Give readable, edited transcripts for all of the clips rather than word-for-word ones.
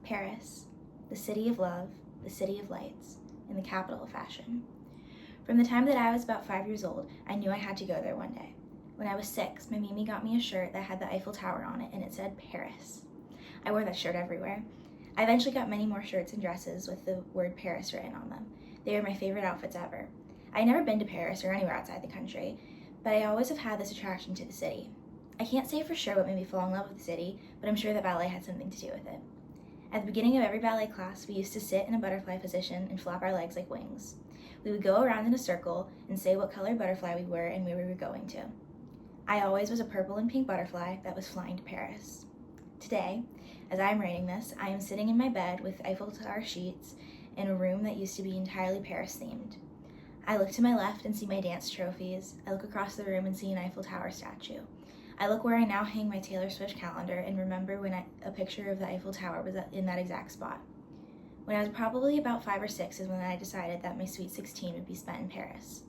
Paris, the city of love, the city of lights, and the capital of fashion. From the time that I was about 5 years old, I knew I had to go there one day. When I was 6, my Mimi got me a shirt that had the Eiffel Tower on it and it said Paris. I wore that shirt everywhere. I eventually got many more shirts and dresses with the word Paris written on them. They were my favorite outfits ever. I had never been to Paris or anywhere outside the country, but I always have had this attraction to the city. I can't say for sure what made me fall in love with the city, but I'm sure that ballet had something to do with it. At the beginning of every ballet class, we used to sit in a butterfly position and flap our legs like wings. We would go around in a circle and say what color butterfly we were and where we were going to. I always was a purple and pink butterfly that was flying to Paris. Today, as I am writing this, I am sitting in my bed with Eiffel Tower sheets in a room that used to be entirely Paris themed. I look to my left and see my dance trophies. I look across the room and see an Eiffel Tower statue. I look where I now hang my Taylor Swift calendar and remember when a picture of the Eiffel Tower was in that exact spot. When I was probably about 5 or 6 is when I decided that my sweet 16 would be spent in Paris.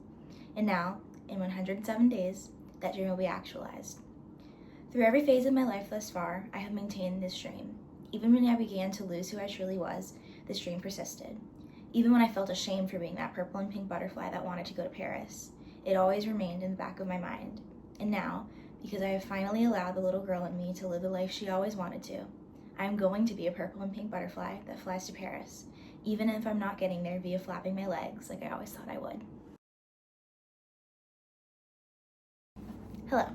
And now, in 107 days, that dream will be actualized. Through every phase of my life thus far, I have maintained this dream. Even when I began to lose who I truly was, this dream persisted. Even when I felt ashamed for being that purple and pink butterfly that wanted to go to Paris, it always remained in the back of my mind. And now, because I have finally allowed the little girl in me to live the life she always wanted to, I am going to be a purple and pink butterfly that flies to Paris, even if I'm not getting there via flapping my legs like I always thought I would. Hello,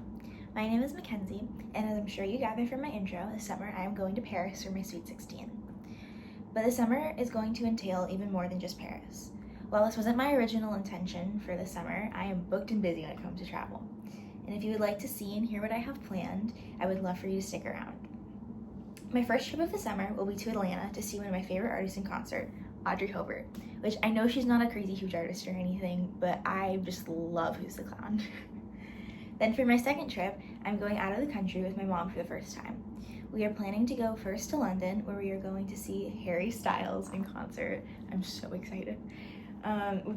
my name is Mackenzie, and as I'm sure you gathered from my intro, this summer I am going to Paris for my sweet 16. But the summer is going to entail even more than just Paris. While this wasn't my original intention for the summer, I am booked and busy when it comes to travel. And if you would like to see and hear what I have planned, I would love for you to stick around. My first trip of the summer will be to Atlanta to see one of my favorite artists in concert, Audrey Hobart, which I know she's not a crazy huge artist or anything, but I just love Who's the Clown. Then for my second trip, I'm going out of the country with my mom for the first time. We are planning to go first to London, where we are going to see Harry Styles in concert. I'm so excited.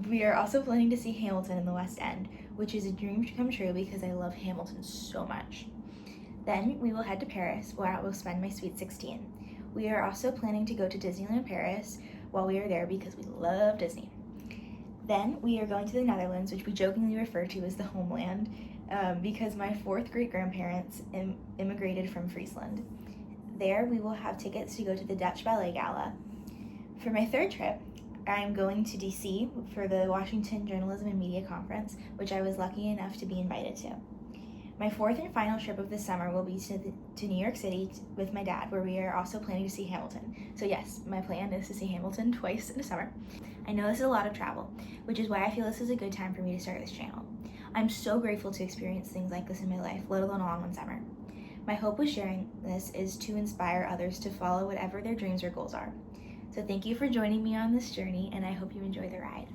We are also planning to see Hamilton in the West End, which is a dream to come true because I love Hamilton so much. Then we will head to Paris, where I will spend my sweet 16. We are also planning to go to Disneyland Paris while we are there because we love Disney. Then we are going to the Netherlands, which we jokingly refer to as the homeland, because my 4th great-grandparents immigrated from Friesland. There we will have tickets to go to the Dutch Ballet Gala. For my third trip, I am going to DC for the Washington Journalism and Media Conference, which I was lucky enough to be invited to. My 4th and final trip of the summer will be to New York City with my dad, where we are also planning to see Hamilton. So yes, my plan is to see Hamilton twice in the summer. I know this is a lot of travel, which is why I feel this is a good time for me to start this channel. I'm so grateful to experience things like this in my life, let alone all in one summer. My hope with sharing this is to inspire others to follow whatever their dreams or goals are. So thank you for joining me on this journey, and I hope you enjoy the ride.